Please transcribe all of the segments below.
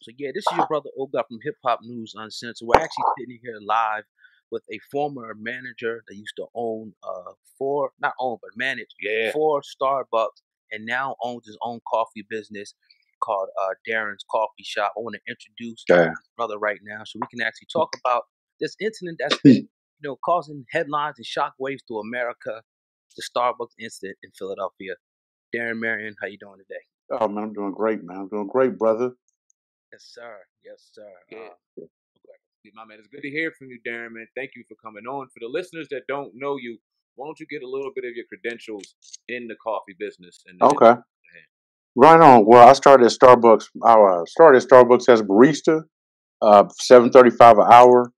So yeah, this is your brother Oga from Hip Hop News Uncensored. We're actually sitting here live with a former manager that used to own four, not own but manage four Starbucks, and now owns his own coffee business called Darren's Coffee Shop. I want to introduce Yeah. his brother right now so we can actually talk about this incident that's been causing headlines and shockwaves to America, the Starbucks incident in Philadelphia. Darren Marion, how you doing today? Oh man, I'm doing great, man. I'm doing great, brother. Yes, sir. Yes, sir. Yeah. My man, it's good to hear from you, Darren, man. Thank you for coming on. For the listeners that don't know you, why don't you get a little bit of your credentials in the coffee business? Okay. Right on. Well, I started at Starbucks. I started at Starbucks as a barista, $7.35 an hour.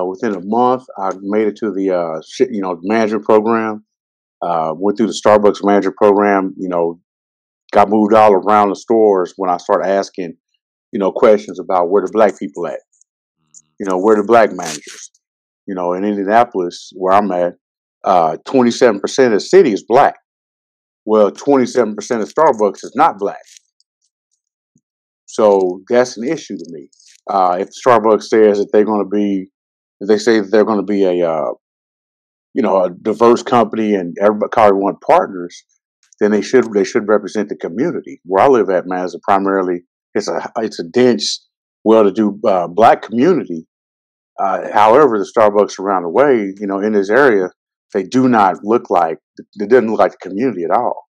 Within a month, I made it to the management program. Went through the Starbucks manager program. Got moved all around the stores when I started asking, questions about where the black people at. Where the black managers. In Indianapolis, where I'm at, 27% of the city is black. Well, 27% of Starbucks is not black. So that's an issue to me. If Starbucks says that they're going to be, if they say that they're going to be a diverse company and everybody want partners, then they should represent the community. Where I live at, man, is it's a dense, well-to-do black community. However, the Starbucks around the way, in this area, they do not look like, it doesn't look like the community at all.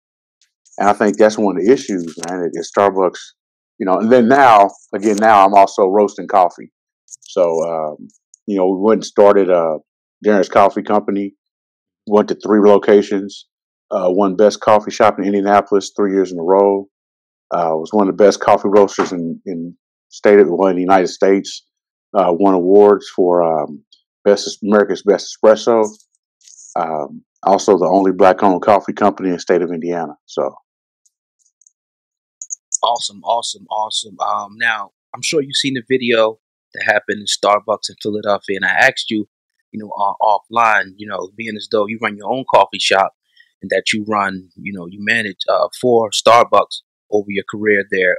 And I think that's one of the issues, man. Is Starbucks, and then now I'm also roasting coffee. So, we went and started Darren's Coffee Company. Went to 3 locations. Won best coffee shop in Indianapolis 3 years in a row. Was one of the best coffee roasters in the United States. Won awards for America's Best Espresso. Also, the only black-owned coffee company in the state of Indiana. So. Awesome, awesome, awesome. Now I'm sure you've seen the video that happened in Starbucks in Philadelphia, and I asked you, offline, being as though you run your own coffee shop and that you run, you manage 4 Starbucks over your career there.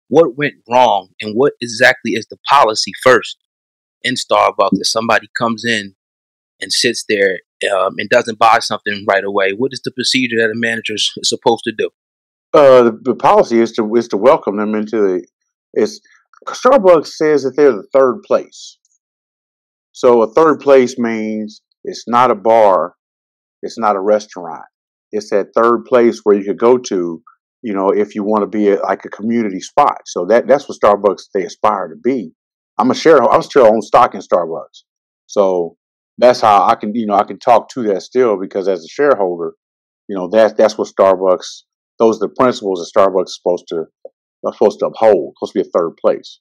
What went wrong, and what exactly is the policy first in Starbucks if somebody comes in and sits there and doesn't buy something right away? What is the procedure that a manager is supposed to do? The policy is to welcome them into it's Starbucks says that they're the third place. So a third place means it's not a bar, it's not a restaurant. It's that third place where you could go to, if you want to be like a community spot. So that's what Starbucks they aspire to be. I'm still own stock in Starbucks. So that's how I can talk to that still, because as a shareholder, that's what Starbucks, those are the principles that Starbucks is supposed to uphold, supposed to be a third place.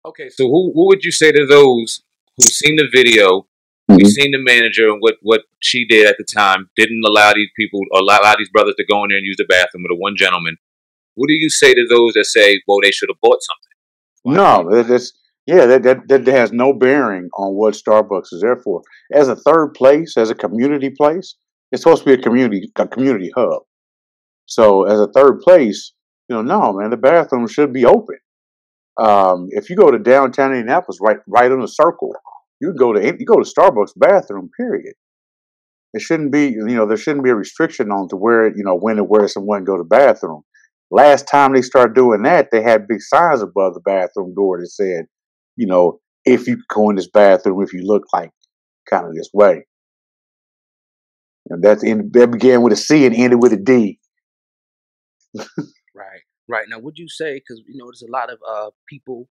Okay, so what would you say to those who seen the video, who seen the manager and what she did at the time, didn't allow these people, allow these brothers to go in there and use the bathroom with the one gentleman? What do you say to those that say, well, they should have bought something? No, that has no bearing on what Starbucks is there for. As a third place, as a community place, it's supposed to be a community hub. So as a third place, no, man, the bathroom should be open. If you go to downtown Indianapolis, right on the circle, you go to Starbucks bathroom. Period. It shouldn't be, there shouldn't be a restriction on to where, when and where someone go to bathroom. Last time they started doing that, they had big signs above the bathroom door that said, if you go in this bathroom, if you look like kind of this way. And that began with a C and ended with a D. Right, right. Now, would you say, because there's a lot of people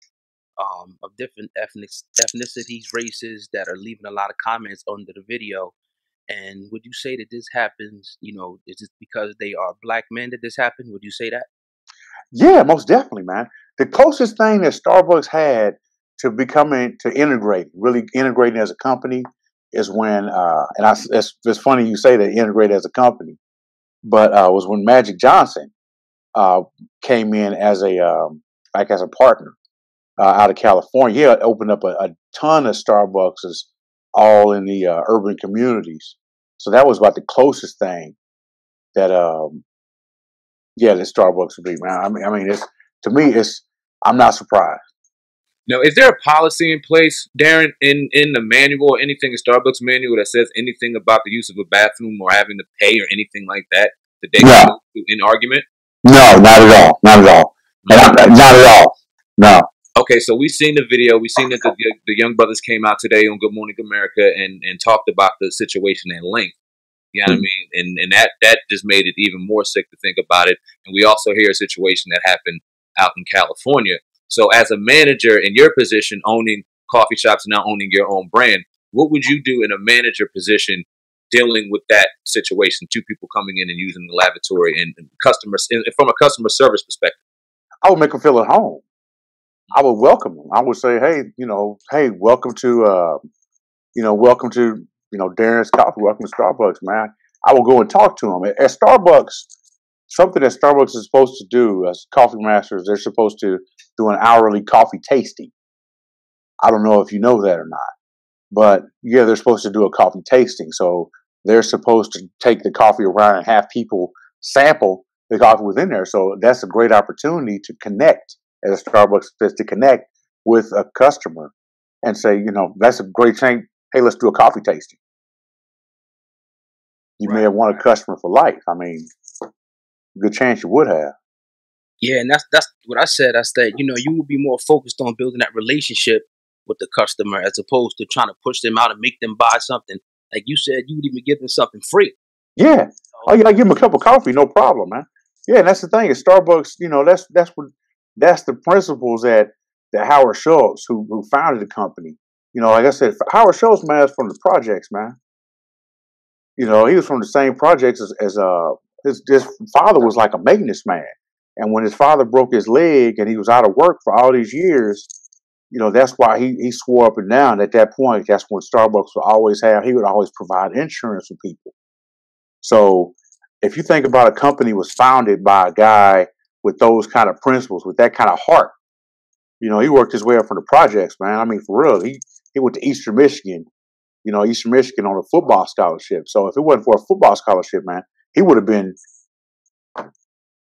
of different ethnicities, races that are leaving a lot of comments under the video, and would you say that this happens? Is it because they are black men that this happened? Would you say that? Yeah, most definitely, man. The closest thing that Starbucks had to really integrating as a company, is when, it's funny you say that, integrate as a company, but was when Magic Johnson came in as a partner out of California. He had opened up a ton of Starbucks all in the urban communities. So that was about the closest thing that Yeah, the Starbucks would be, man. I mean, it's to me, it's. I'm not surprised. Now, is there a policy in place, Darren, in the manual or anything in Starbucks manual that says anything about the use of a bathroom or having to pay or anything like that they can No, go to in argument? no, not at all, not at all, not at all. No. Okay, so we seen the video. We seen that the young brothers came out today on Good Morning America and talked about the situation at length. You know what I mean? And that just made it even more sick to think about it. And we also hear a situation that happened out in California. So as a manager in your position, owning coffee shops and now owning your own brand, what would you do in a manager position dealing with that situation? Two people coming in and using the lavatory and customers from a customer service perspective. I would make them feel at home. I would welcome them. I would say, hey, hey, welcome to, welcome to, Darren's Coffee. Welcome to Starbucks, man. I will go and talk to them. At Starbucks, something that Starbucks is supposed to do as coffee masters, they're supposed to do an hourly coffee tasting. I don't know if you know that or not, but yeah, they're supposed to do a coffee tasting. So they're supposed to take the coffee around and have people sample the coffee within there. So that's a great opportunity to connect, as Starbucks says, to connect with a customer and say, that's a great thing. Hey, let's do a coffee tasting. You may have won a customer for life. I mean, good chance you would have. Yeah, and that's what I said. I said, you would be more focused on building that relationship with the customer as opposed to trying to push them out and make them buy something. Like you said, you would even give them something free. Yeah. Oh yeah, give them a cup of coffee, no problem, man. Yeah, and that's the thing. At Starbucks, that's the principles that Howard Schultz, who founded the company. Like I said, Howard Schultz, man, is from the projects, man. He was from the same projects as his father was like a maintenance man. And when his father broke his leg and he was out of work for all these years, that's why he swore up and down at that point. That's when Starbucks he would always provide insurance for people. So if you think about a company was founded by a guy with those kind of principles, with that kind of heart, he worked his way up from the projects, man. I mean, for real, he went to Eastern Michigan, Eastern Michigan on a football scholarship. So if it wasn't for a football scholarship, man, he would have been.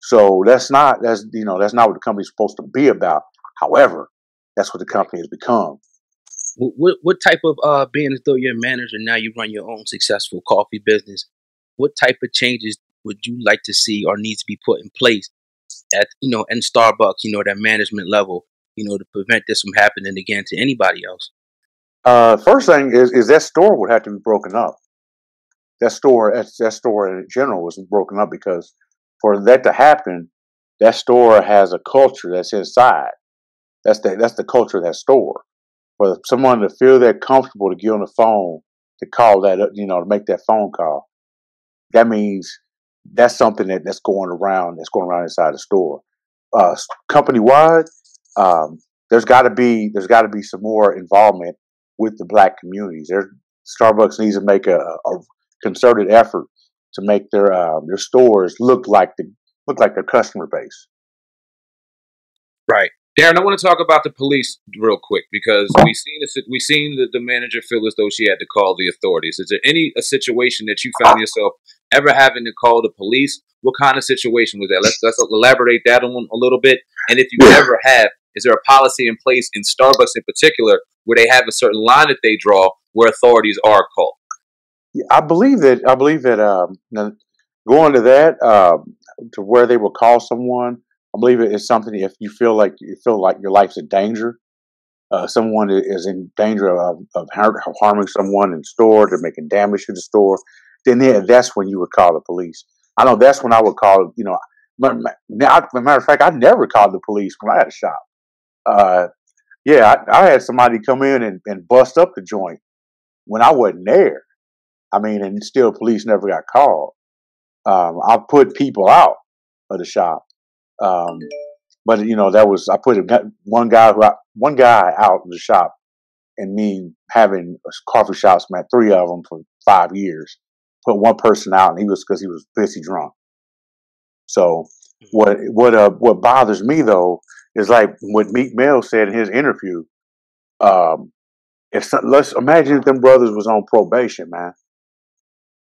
So that's not what the company's supposed to be about. However, that's what the company has become. What type of being as though you're a manager now, you run your own successful coffee business? What type of changes would you like to see or need to be put in place at in Starbucks, that management level, to prevent this from happening again to anybody else? First thing is that store would have to be broken up. That store in general was broken up because for that to happen, that store has a culture that's inside. That's the culture of that store. For someone to feel that comfortable to get on the phone to call that, to make that phone call, that means that's something that's going around inside the store. Company wide, there's got to be some more involvement with the Black communities. Starbucks needs to make a concerted effort to make their stores look like their customer base. Right. Darren, I want to talk about the police real quick because we seen the manager feel as though she had to call the authorities. Is there a situation that you found yourself ever having to call the police? What kind of situation was that? Let's elaborate that on a little bit. And if you never have, is there a policy in place in Starbucks in particular where they have a certain line that they draw where authorities are called? Yeah, I believe that going to that to where they will call someone. I believe it is something if you feel like your life's in danger, someone is in danger of harming someone in the store, they're making damage to the store, then that's when you would call the police. I know that's when I would call. As a matter of fact, I never called the police when I had a shop. I had somebody come in and bust up the joint when I wasn't there. I mean, and still police never got called. I put people out of the shop. But I put one guy out of the shop, and me having coffee shops, man, 3 of them for 5 years. Put one person out, and because he was pissy drunk. So what bothers me though is like what Meek Mill said in his interview. Let's imagine if them brothers was on probation, man.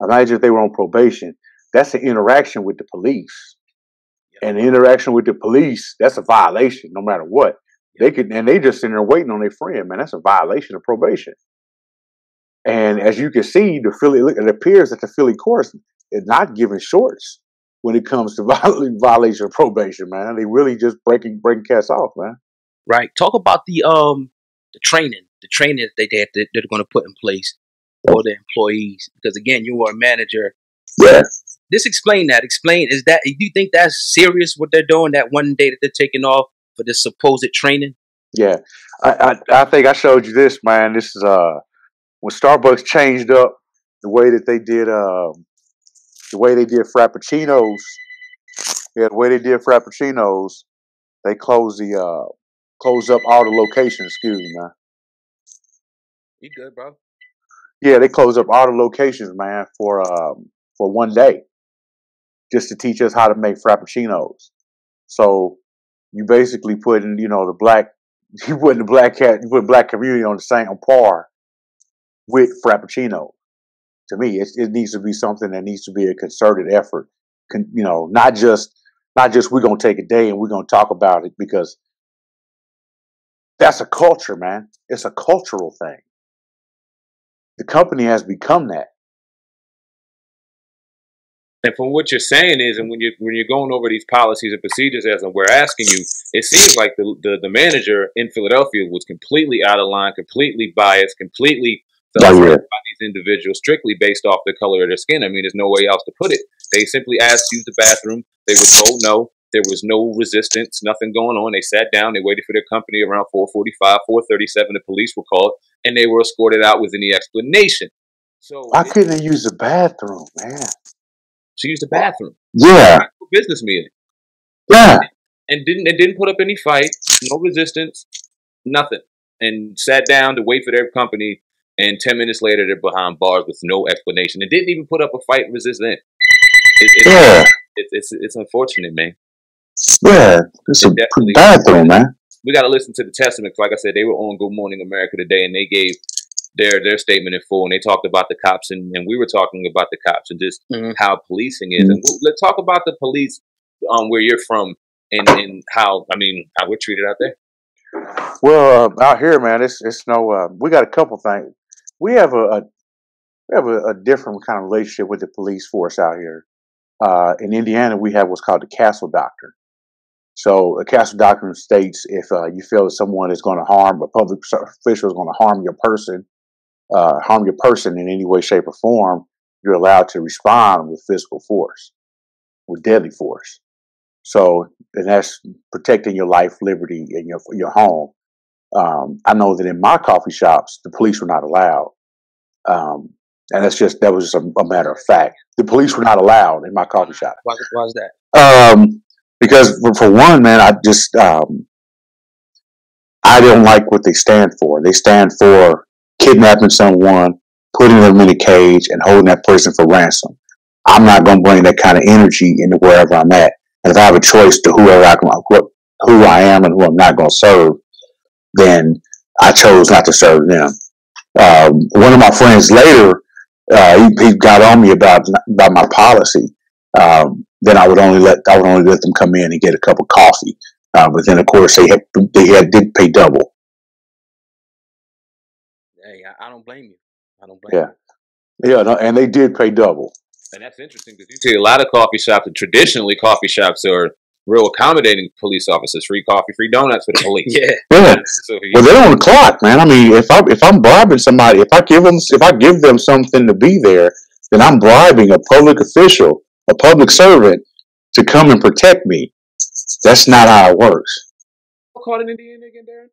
Imagine if they were on probation. That's the interaction with the police. And the interaction with the police, that's a violation, no matter what. They could, and they just sitting there waiting on their friend, man. That's a violation of probation. And as you can see, it appears that the Philly courts is not giving shorts when it comes to violation of probation, man. They really just breaking cats off, man. Right. Talk about the training that they're going to put in place for the employees. Because again, you are a manager. Yeah. Just explain that. Do you think that's serious what they're doing? That one day that they're taking off for this supposed training? Yeah. I think I showed you this, man. This is when Starbucks changed up the way that they did frappuccinos. Yeah, the way they did frappuccinos, they closed up all the locations. Excuse me, man. You good, bro? Yeah, they closed up all the locations, man, for one day, just to teach us how to make frappuccinos. So you basically put in, you put black community on the same par with frappuccino. To me, it needs to be something that needs to be a concerted effort. Not just we're gonna take a day and we're gonna talk about it, because that's a culture, man. It's a cultural thing. The company has become that. And from what you're saying is, and when you're going over these policies and procedures, as we're asking you, it seems like the manager in Philadelphia was completely out of line, completely biased, completely by these individuals strictly based off the color of their skin. I mean, there's no way else to put it. They simply asked to use the bathroom. They were told no. There was no resistance, nothing going on. They sat down. They waited for their company around 4:45, 4:37. The police were called, and they were escorted out with any explanation. So why couldn't they use the bathroom, man? She used the bathroom. Yeah. Business meeting. Yeah. And didn't put up any fight, no resistance, nothing. And sat down to wait for their company, and 10 minutes later they're behind bars with no explanation. And didn't even put up a fight and resist then. It's unfortunate, man. Yeah. It's a bathroom, man. We gotta listen to the testimony. Like I said, they were on Good Morning America today, and they gave their statement in full, and they talked about the cops, and we were talking about the cops and just how policing is. And let's talk about the police where you're from, and how we're treated out there. Well, out here, man, it's no. We got a couple things. We have a different kind of relationship with the police force out here. In Indiana, we have what's called the castle doctrine. So a castle doctrine states if you feel that someone is going to harm, a public official is going to harm your person in any way, shape, or form, you're allowed to respond with physical force, with deadly force. So, and that's protecting your life, liberty, and your home. I know that in my coffee shops, the police were not allowed. And that was just a matter of fact. The police were not allowed in my coffee shop. Why is that? Because for one, man, I don't like what they stand for. They stand for kidnapping someone, putting them in a cage, and holding that person for ransom. I'm not going to bring that kind of energy into wherever I'm at. And if I have a choice to who I am and who I'm not going to serve, then I chose not to serve them. One of my friends later, he got on me about my policy. Then I would only let them come in and get a cup of coffee. But then, of course, they did pay double. Hey, I don't blame you. Yeah, no, and they did pay double. And that's interesting because you see a lot of coffee shops, and traditionally coffee shops are real accommodating police officers. Free coffee, free donuts for the police. Yeah. So well, they're on the clock, man. I mean, if I'm bribing somebody, if I give them something to be there, then I'm bribing a public official, a public servant, to come and protect me. That's not how it works. What's called in Indiana again, Darren?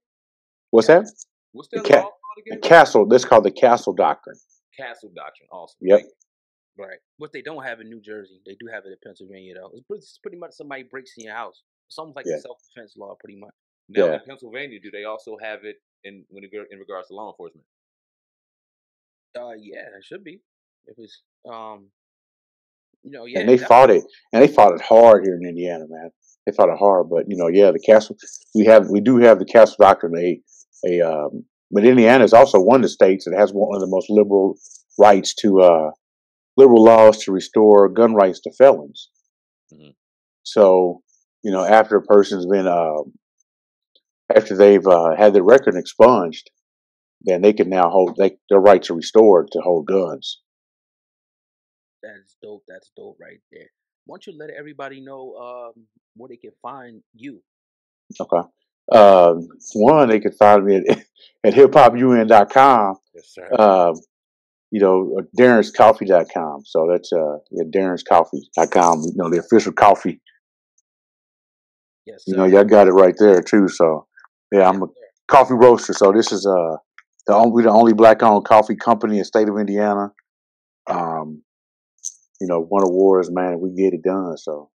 What's that? What's that law called again? The castle. That's called the castle doctrine. Castle doctrine, awesome. Yep. Right. What they don't have in New Jersey, they do have it in Pennsylvania, though. It's pretty much somebody breaks in your house. It's almost like a self-defense law, pretty much. Now, in Pennsylvania, do they also have it in regards to law enforcement? Yeah, it should be. If it's And they fought it, hard here in Indiana, man. They fought it hard, but the castle. We do have the castle doctrine. But Indiana is also one of the states that has one of the most liberal laws to restore gun rights to felons. Mm-hmm. So after a person's been after they've had their record expunged, then they can now hold their rights are restored to hold guns. That's dope. That's dope right there. Why don't you let everybody know where they can find you? Okay. One, they can find me at hiphopun.com. Yes, sir. Darrenscoffee.com. So that's Darrenscoffee.com. The official coffee. Yes, sir. Y'all got it right there too. So yeah, Yes, I'm a sir. coffee roaster. So this is the only black owned coffee company in the state of Indiana. Won awards, man. We get it done. So